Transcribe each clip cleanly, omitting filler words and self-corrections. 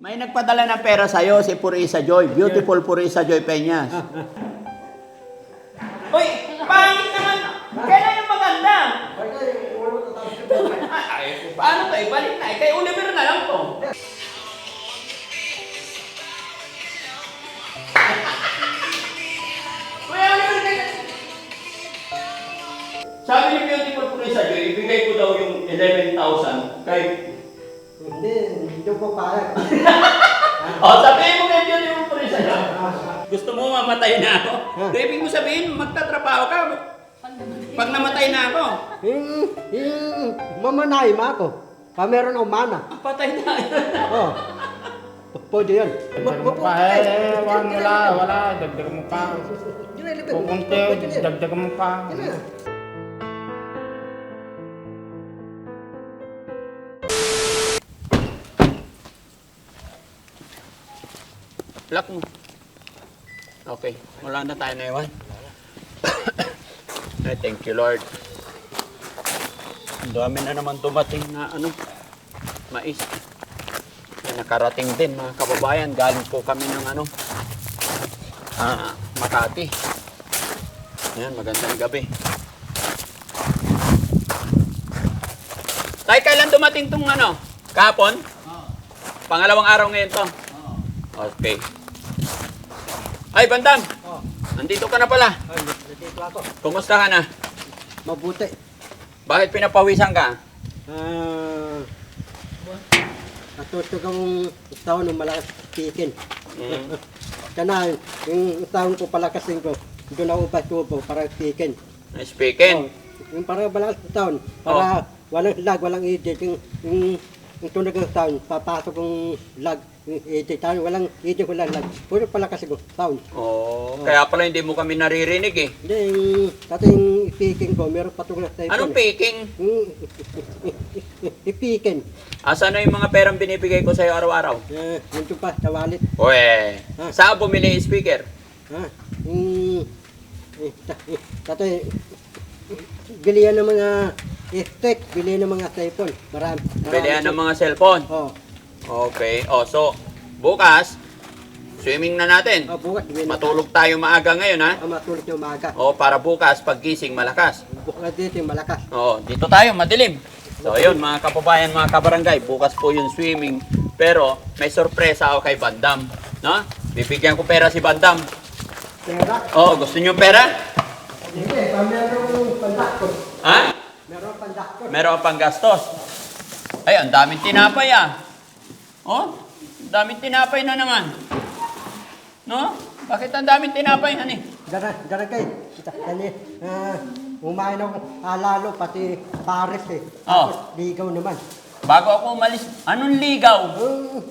May nagpadala ng pera sa'yo, si Purisa Joy. Beautiful Purisa Joy Peñas. Uy, pangit naman. Kailan yung maganda? Ay, paano to? Ibalik na. Kay Oliver na lang to. Kuya Oliver, sabi ni Beautiful Purisa Joy, ibigay ko daw yung 11,000 kay... Hindi ko payag. Sabihin mo kay Beautiful Purisa Joy. Gusto mo mamatay na ako? Ibig mo sabihin, magtatrabaho ka. Pag namatay na ako. Mamanay mo ako. Pa meron akong mana. Patay na. Oh. Pwede yan. Wala. Dagdag mo pa. Pupunti, dagdag mo pa. Lock mo. Okay. Wala na tayo na iwan. Ay, thank you, Lord. Ang dami na naman dumating na mais. Ay, nakarating din, mga kababayan. Galing po kami ng Makati. Ayan, magandang gabi. Tay, kailan dumating tong kahapon? Pangalawang araw ngayon to? Okay. Ay, Bandam! Nandito ka na pala. Nandito ako. Kumusta ka na? Mabuti. Bakit pinapawisan ka? Natutog akong taon ng malakas tikin. Kana, yung taon ko palakasin ko, doon ako patubo para tikin. Speaking. Yung para malakas taon, para walang lag, walang edit. Yung tunog ng taon, papasok yung lag. Taon, walang edit, walang lag. Puro palakas ko, taon. Kaya pala hindi mo kami naririnig eh. Hindi, yung speaking ko, meron patong na tayo. Anong peking? Ipikin. Asan na yung mga perang binibigay ko sa'yo araw-araw? Nandun pa, sa wallet. Uwe, saan bumili yung speaker? Tatay, bilihan ng mga stick, bilihan ng mga cellphone. Marami. Bilihan ng mga cellphone. Okay. So, bukas, swimming na natin. Bukas. Matulog tayo maaga ngayon, ha? Matulog yung umaga. Para bukas, paggising, malakas. Bukas dito yung malakas. Dito tayo, madilim. So, ayun, mga kababayan, mga kabarangay, bukas po yung swimming. Pero, may sorpresa ako kay Bandam. No? Bibigyan ko pera si Bandam. Pera? Gusto niyo pera? Hindi, meron pandakot. Ha? Meron pandakot. Meron pang gastos. Ay, ang daming tinapay ang daming tinapay na naman. No? Bakit ang daming tinapay, hani? Daragay. Umain ako lalo, pati Paris eh. Oh. Ligaw naman. Bago ako umalis, anong ligaw?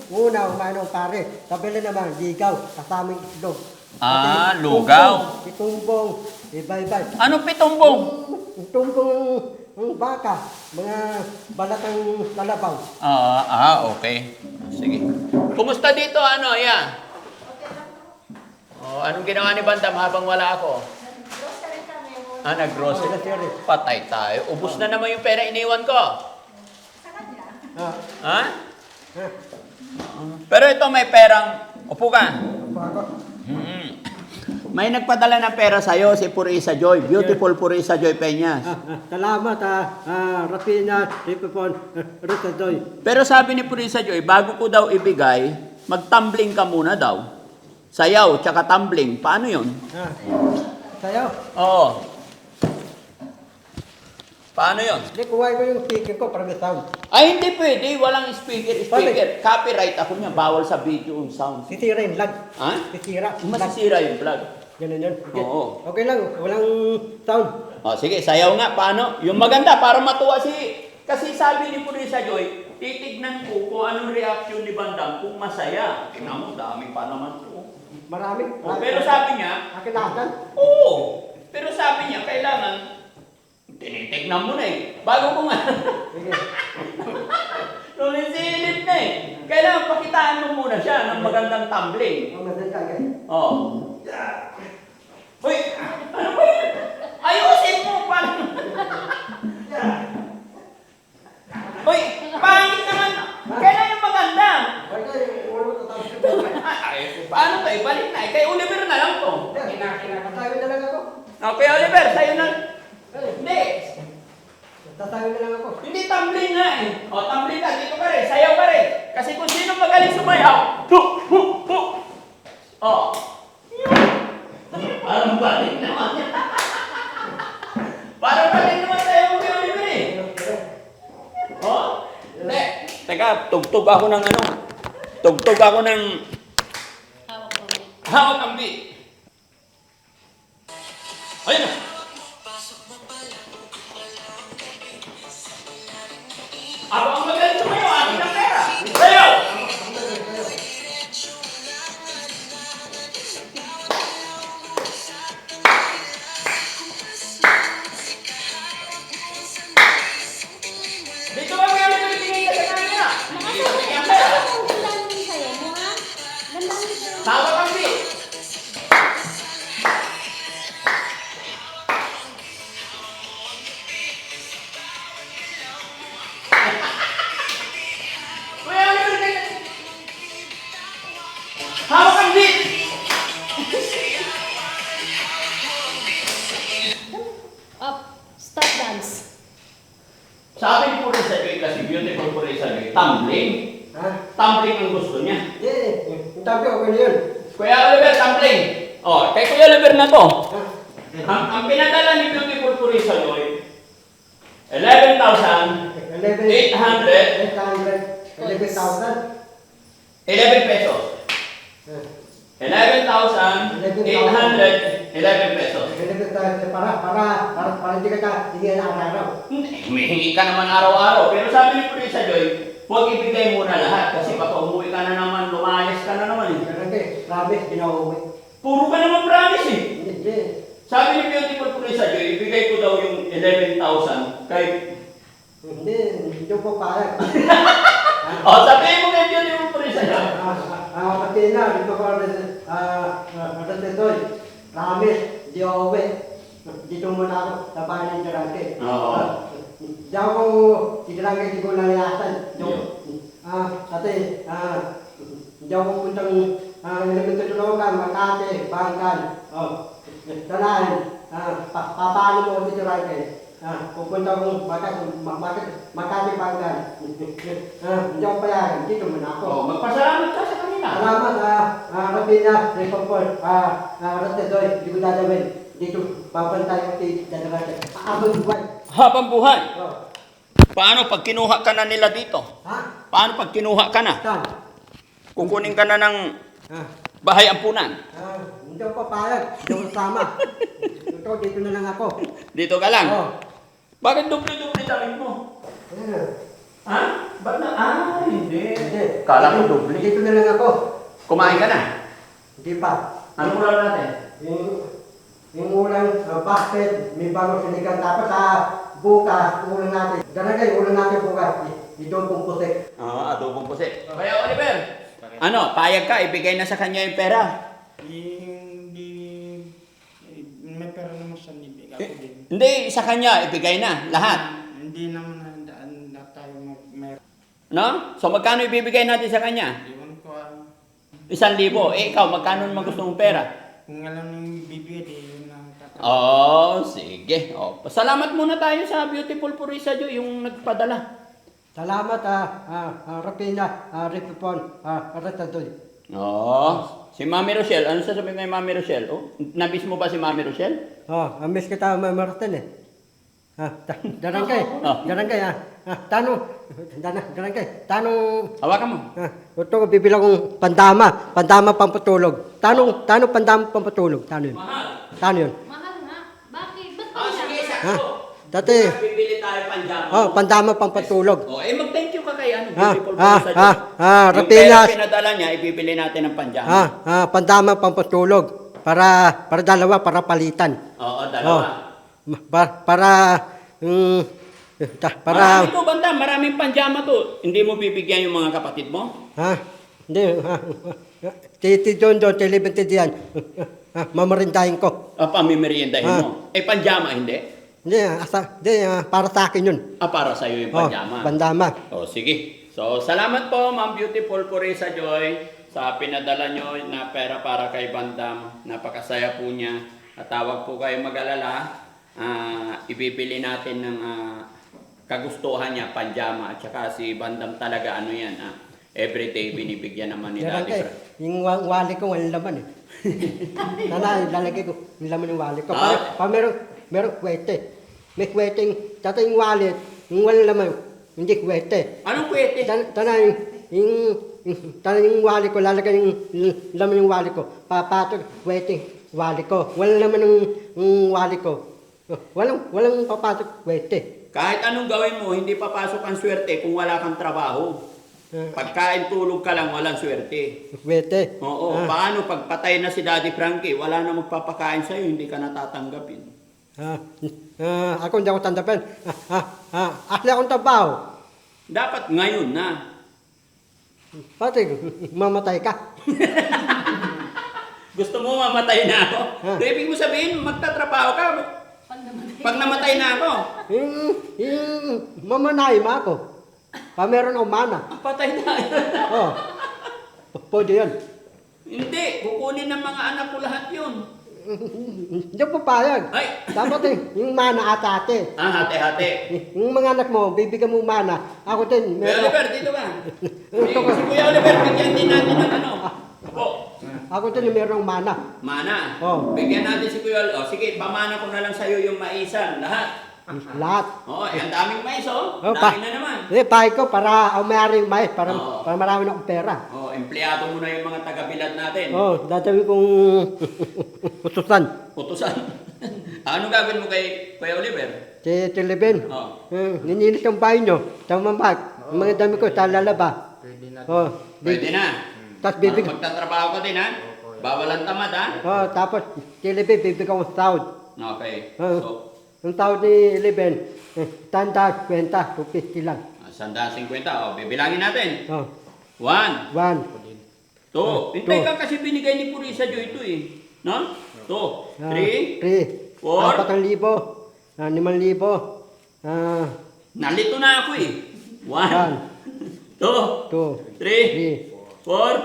Una, umain ako Paris. Kabila naman, ligaw. Kasaming itlog. Lugaw. Itumbong. Iba-iba. Anong pitumbong? Itumbong ng baka. Mga balatang lalabaw. Okay. Sige. Kumusta dito, yan? Anong ginawa ni Bandam habang wala ako? Nag-grocery. Patay tayo. Ubus na naman yung pera iniwan ko. Ha? Pero ito may perang... Upo ka. May nagpadala ng pera sa'yo, si Purisa Joy. Beautiful Purisa Joy Peñas. Salamat, Rapina, Ripipon, Ritadoy. Pero sabi ni Purisa Joy, bago ko daw ibigay, mag-tumbling ka muna daw. Sayaw, tsaka tumbling. Paano yun? Sayaw? Oo. Paano yun? Hindi, kuha ko yung speaker ko para may sound. Ay, hindi pwede. Walang speaker. Copyright ako niya. Bawal sa video yung sound. Sisira yung lag. Ha? Sisira. Masisira yung vlog. Ganun yun. Oo. Okay lang, walang sound. Sige, sayaw nga. Paano? Yung maganda, para matuwa Kasi sabi ni Purisa Joy, titignan ko kung anong reaction ni Bandam kung masaya. Tingnan mo, dami pa naman to. Marami. Pero sabi niya, Kailangan. oo. Pero sabi niya, kailangan, tinitignan mo na bago ko nga. Lumisilip na Kailangan pakitaan mo muna siya ng magandang tumbling. Uy, ano ba yun? Ayusin mo, paano? Uy, pangit naman. Kailan yung maganda? ay balik na. Kay Oliver na lang to. Tatayo na lang ako. Okay, Oliver, sa'yo na. Hindi. Tatayo na lang ako. Hindi, tumbling nga eh. O, tumbling ka. Dito ka rin. Sayaw ka rin. Kasi kung sino magaling sumayaw. Hu, hu, hu. O. Parang balik naman. Parang balik naman sayaw mo kay Oliver eh. O. Hindi. Teka, tugtog ako ng ano. Tugtog ako ng hawak ang beat. Ayun na. Ako ang magaling sumayaw, akin ang pera. Sayaw! Dito ba meron yung tingin ka sa kanina? Hindi ko tingin ang pera. Hawak ang beat. Kuya, ano yun? Hawak ang beat. Up, stop dance. Sabi ni Purisa Joy kasi beautiful Purisa Joy, tumbling. Ha? Tumbling ang gusto niya. Yung tabi ako na yun. Kuya Oliver, tumbling. Oh, kay Kuya Oliver na to. Ha? Ang pinadala ni Beautiful Purisa Joy, 11,800, 11,000. 11 pesos. 11,811 pesos. 11,000 para hindi ka hindi na araw. Humihingi ka naman araw-araw. Pero sabi ni Purisa Joy, huwag ibigay muna lahat kasi baka umuwi ka na naman, lumayas ka na naman eh. Kasi promise pinauwi. Puro ka naman promise eh. Hindi. Sabi ni Beautiful Purisa Joy, ibigay ko daw yung 11,000 kay... Hindi po payag. O, sabihin mo kay Beautiful Purisa Joy. Pati na, dito ko Doy. Promise, di ako uwi. Dito muna ako sa bahay ng Jarangke. Oo. Di ako, si Jarangke di ko nalayasan. Ate, di ako puntang elemental Tulogan, Makati, Bangkan. Sanahan, papaano mo si Jarangke? Pupunta ko Makati, Bangkan. Hindi ako payagan, dito muna ako. O, magpasalamat ka sa kanila. Salamat, Rabina, Repopol, Doy, di ko dadawin. Dito, papantay ko si Jarangke. Abang buwan. Habang buhay. Oh. Paano pag kinuha ka na nila dito? Ha? Paano pag kinuha ka na? Saan? Kukunin ka na ng Ah, bahay ampunan. hindi ako papayag. Hindi ako sama. Ito, dito na lang ako. Dito ka lang. Oh. Bakit doble-doble damit mo? Ayan. Ha? Ba't na? Hindi. Hindi. Kala ko doble. Dito na lang ako. Kumain ka na. Hindi pa. Anong ulam natin? Yung ulang basket, may bago sinigang. Tapos bukas, ulang natin. Ganagay, ulang natin bukas. Ito pong puti. Oo, adobong pusi. Kaya Oliver, ano, payag ka, ibigay na sa kanya yung pera. Hindi, may pera naman sa nibig ako din. Hindi, sa kanya, ibigay na, lahat. Hindi naman na tayo may No? So magkano ibibigay natin sa kanya? iwan ko 1,000. Ikaw, magkano naman gusto mong pera? kung alam nang bibigay, yun lang tatanggap. Oh, sige. Oh, pasalamat muna tayo sa Beautiful Purisa Joy, yung nagpadala. Salamat, Rapina, Repopol, Retadoy. Oh, si Mami Rochelle. Ano sasabihin kay Mami Rochelle? Oh, nabis mo ba si Mami Rochelle? Miss kita, Martin eh. Jarangkay, Oh. Jarangkay, tanong, tanong, Hawakan mo. ito bibilang kong pandama pampatulog. Tanong pandama pampatulog, tano yun? Mahal. Tano yun? Mahal nga. Bakit? Ba't Ah, sige, Ha? sakto. Dati, Bibili tayo panjama. pandama pampatulog. Oh, mag-thank you ka kay ano, Ah, Beautiful ah, Purisa Joy. ah, ah, Yung Rapinas. pera pinadala niya, ibibili natin ng panjama. Pandama pampatulog. Para dalawa, para palitan. Oo, dalawa. Para, Marami to, banda. Maraming panjama to. Hindi mo bibigyan yung mga kapatid mo? hindi, Titi Don, Tilibente diyan. Mamarindahin ko. Pamimeriendahin Ah. mo. Panjama, hindi? Hindi, para sa akin yun. Para sa'yo yung panjama. Pandama. Sige. So, salamat po, Ma'am Beautiful Purisa Joy, sa pinadala nyo na pera para kay Bandam. Napakasaya po niya. At tawag po kayo mag-alala. Ibibili natin ng kagustuhan niya, panjama. At saka si Bandam talaga ano yan. Everyday binibigyan naman ni Yan Daddy kay, Frank. yung wali ko walang laman eh. Sana lalagay ko yung laman ng wali ko. Ah. Merong kwete. May kweteng, tata yung wallet, yung walang laman, hindi kwete. Anong kwete? Tana yung wali ko, lalagay yung laman yung wali ko. Papatog, kwete, wali ko. Walang laman ng wali ko. Walang papatog, kwete. Kahit anong gawin mo, hindi papasok ang swerte kung wala kang trabaho. Pagkain tulog ka lang, walang swerte. Kwete. Oo, paano pag patay na si Daddy Frankie, wala na magpapakain sa'yo, hindi ka natatanggapin. Ako hindi ako tandapin. Asli akong trabaho. Dapat ngayon na. Pati, mamatay ka. Gusto mo mamatay na ako? So, ibig mo sabihin, magtatrabaho ka. Pag namatay na ako, Mamanay mo ako. Pa meron akong mana. patay na. Oh. Pwede yan. Hindi, kukunin ng mga anak ko lahat yun. Hindi ako papayag. Ay! Dapat yung mana ate. Hati-hati. Yung mga anak mo, bibigyan mo mana. Ako din, Kuya meron. Oliver, dito ka. Si Kuya Oliver, bigyan din natin ng ano. Opo. Ako din, meron mana. Mana. Oh. Bigyan natin si Kuya Oliver. Sige, pamana ko na lang sa'yo yung maisan. Lahat. Lahat. Oo, ang daming mais, oh. Oh, Dami na naman. Pahay ko para umayari yung mais, para Oo. marami na akong pera. Oh, empleyado mo na yung mga taga-bilad natin. Oh, dadawin kong utusan. Utusan. Ano gagawin mo kay Kuya Oliver? Si Tilibin. Oh. Ninilis yung bahay nyo. Sa mambag. Yung mga dami ko sa lalaba. Pwede na. Oh, Pwede na. Tapos bibig. Magtatrabaho ka din, ha? Bawal ang tamad, ha? Oh, tapos Tilibin, bibigyan ko sahod. Okay. Oh. So, Yung sahod ni Liben, tanda, kwenta, 250 lang. 150. Oh, bibilangin natin. Oh, 1, 1, 2. Hintay ka kasi binigay ni Purisa Jo ito, eh. No? 2, 3, 3, 4. 4,000, 5,000, Nalito na ako, eh. 1, 2, 3, 2, 4,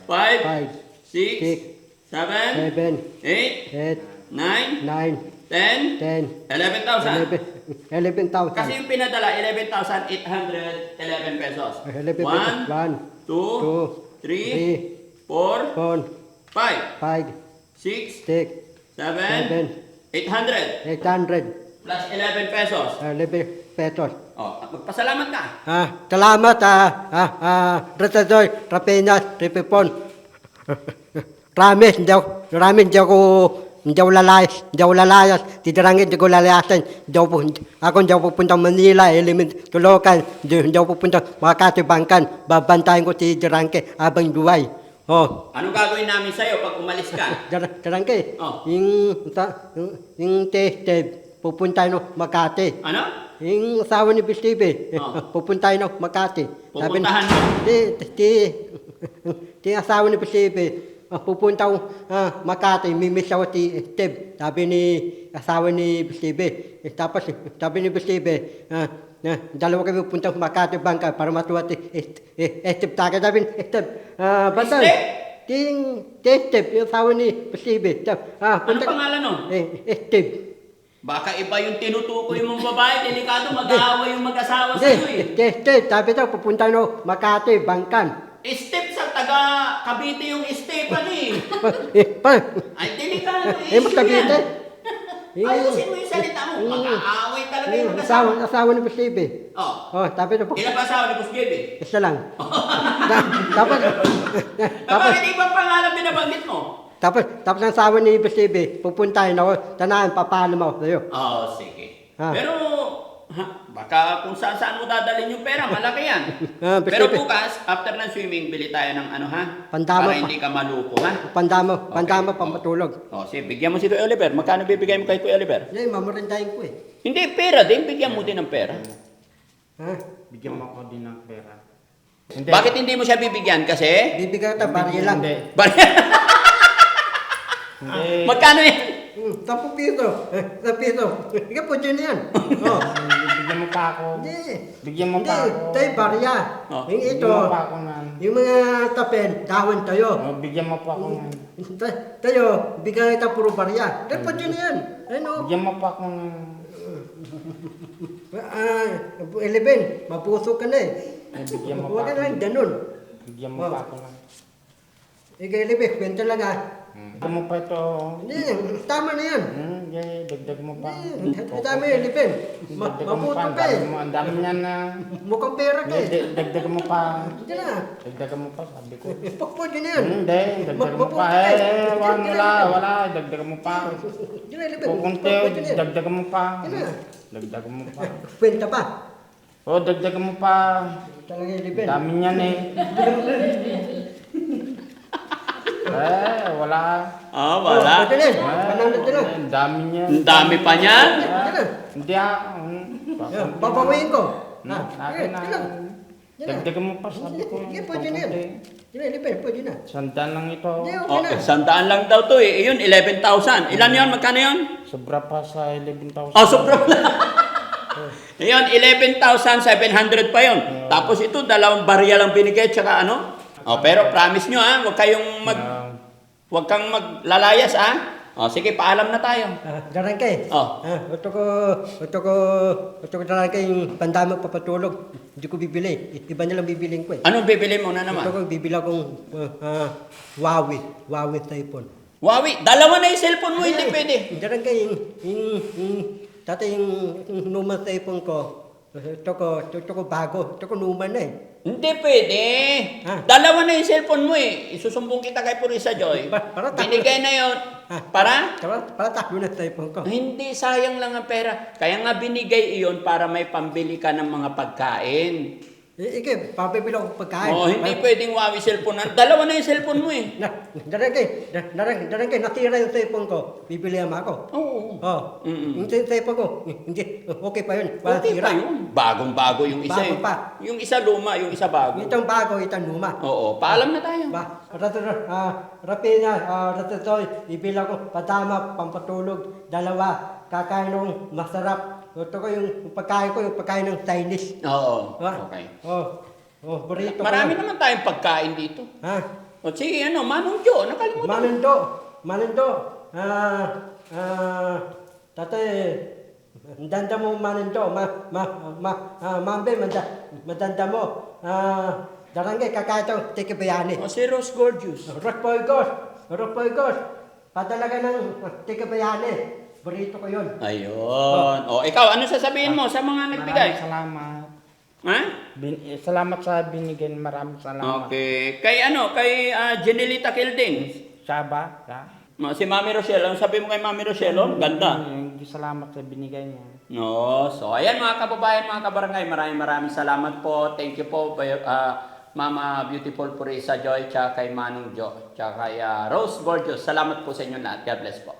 5, 5, 6, 7, 8, 8, 9, 9, 10, 10, 11,000. 11,000. Kasi yung pinadala, 11,811 pesos. 1, 2, 3, 4, 4, 5, 5, 6, 6, 7, 7, 800. 800, Plus 11 pesos. 11 pesos. Oh, magpasalamat ka. Salamat, Retadoy, Rapenas, Ripipon. Ramis, hindi ako lalayas, titirangin, hindi ko lalayasan, hindi ako pupunta Manila, Element, Tulokan, hindi ako pupunta Makati, Bangkan, babantayan ko si Dirangke, abang duway. Oh, Anong gagawin namin sa'yo pag umalis ka? Dirangke, Oh. yung teste, pupuntayan ko Makati. Ano? Yung asawa ni Bistibe, Oh. pupuntahin ako Makati. Pupuntahan mo? Di asawa ni Bistibe, pupunta ako Makati, mimiss ako si Steve. Sabi ni asawa ni Bistibe. Tapos sabi ni Bistibe, dalawa kami pupunta sa Makati Bangka para matuwa si Steve. Sabi ni Steve, Bantan, Steve, yung asawa ni Bistibe. Ano pangalan nun? Steve. Baka iba yung tinutukoy mong babae, delikado, mag-aaway yung mag-asawa sa'yo, eh. Steve, sabi daw, pupunta ako Makati, Bangkan. Step sa taga Cavite yung Stefan, eh. Ay, delikado, eh. Magkagite. Ayusin mo yung salita mo. Mag-aaway talaga yung mag-asawa. Asawa ni Bistibe. Oh. Sabi daw, Ilan ba asawa ni Boss JB? isa lang. Tapos, Bakit ibang pangalan binabanggit mo? tapos ang asawa ni Bistibe, pupuntahin ako, tanahan, papalo mo sa'yo. Oo, sige. Ah. Pero, baka kung saan mo dadalhin yung pera, malaki yan. Basta- Pero bukas, after ng swimming, bili tayo ng ano, ha? Pandama Para pa. hindi ka maluko, ha? Pandamo, Okay. pamatulog. O, sige, bigyan mo si Kuya Oliver. Magkano bibigay mo kay Kuya Oliver? Yan, mamarindahin ko eh. Hindi, pera din. Bigyan mo din ng pera. Ha? Bigyan mo ako din ng pera. Hindi. Bakit hindi mo siya bibigyan? Kasi? Bibigyan kita, barya lang. Hindi. Hindi. Magkano yan? 10 piso. 10 piso. Ikaw po dyan yan. Oh. Bigyan mo mo pa ako. Hindi. Bigyan mo Hindi, pa ako. tayo barya. Oh. Yung ito, Bigyan mo pa ako nan. yung mga tapen, dahon tayo. Oh, bigyan mo pa ako nan. Tayo, bigyan kita puro barya. Dapat yun yan. Ano? Bigyan mo pa ako nan. 11, mapuso ka na eh. Bigyan mo Huwag pa ka ako. na ganun. Bigyan mo pa ako nan. Ikaw 11, kwento lang ah. Bigyan mo pa ito. Hindi, tama na yan. Dagdag mo pa. Tama yan, 11. Dagdag mo Maputo pa. ka eh. Ang dami niyan na. Mukhang pera ka eh. Dagdag mo pa. Hindi na. Dagdag mo pa, sabi ko. Pakpo din yan. Hindi, dagdag mo pa. Wala. Dagdag mo pa. Hindi na, 11. Pupunti, Pakpo din yan. dagdag mo pa. Hindi na. Dagdag mo pa. Kwenta pa. Oh, dagdag mo pa. Talaga yung 11. Dami niyan eh. Wala. Ah, wala. Pwede na. Pananod na. Ang dami niyan. Ang dami pa niyan. Hindi na. Hindi Yan, babawiin ko. Ha? Akin na. Sige lang. Dagdag mo pa, sabi ko. Sige, pwede na yan. Hindi na, 11, pwede na. Sandan lang ito. Hindi, okay Oh, na. 100 lang daw to eh. Yun, 11,000. Ilan yun? Magkano yun? Sobra pa sa 11,000. Oh, sobrang Yun, 11,700 pa yun. Tapos ito, dalawang barya lang binigay, tsaka ano? Oh, pero promise nyo ha, huwag kang maglalayas ha. Oh, sige, paalam na tayo. Darang kay. Oh. Ito ko darang kay yung pandama papatulog. Hindi ko bibili. Iba nilang bibiling ko eh. Anong bibili mo na Ito naman? ko bibili akong Huawei iPhone. Huawei, dalawa na yung cellphone mo, hindi pwede. Darang kay tatay yung numan sa iPhone ko. Ito ko bago. Ito ko numan na eh. Hindi pwede. Ha? Dalawa na yung cellphone mo eh. Isusumbong kita kay Purisa Joy. Para Binigay na yun. Para? Para takbo na sa iPhone ko. Hindi, sayang lang ang pera. Kaya nga binigay iyon para may pambili ka ng mga pagkain. Ike, pabibili ako pagkain. Oh, hindi pwedeng Huawei cellphone. Dalawa na yung cellphone mo eh. Darang kay, natira yung cellphone ko. Bibili naman ako. Oo. Oh, yung cellphone ko, hindi, okay pa yun. Walang Okay tira. pa yun. Bagong-bago yung isa Bago eh. pa. Yung isa luma, yung isa bago. Itong bago, itong luma. Oo, paalam na tayo. Rapina, ratatoy, ibila ko, patama, pampatulog, dalawa, kakain ng masarap. Ito ko yung pagkain ng Chinese. Oo, Ha? okay. Burrito ko. Marami naman tayong pagkain dito. Ha? O sige, Manong Jo, nakalimutan. Manando, tatay, mandanda mo Manando, mambe, mandanda mo, darangay, kakain ito, tikibayani. O si Rose Gorgeous. Ropoygos, padalaga ng tikibayani. Burrito ko yun. Ayun. O, ikaw, ano sasabihin mo sa mga nagbigay? Salamat. Ha? Salamat sa binigay. Maraming salamat. Okay. Kay Jenilita Kilding. Siya ba? Siya? Si Mami Rochelle, ano sabi mo kay Mami Rochelle? Oh, ganda. Salamat sa binigay niya. No, so ayan mga kababayan, mga kabarangay, maraming salamat po. Thank you po, Mama Beautiful Purisa Joy, tsaka kay Manong Jo, tsaka kay Rose Gorgeous. Salamat po sa inyo lahat. God bless po.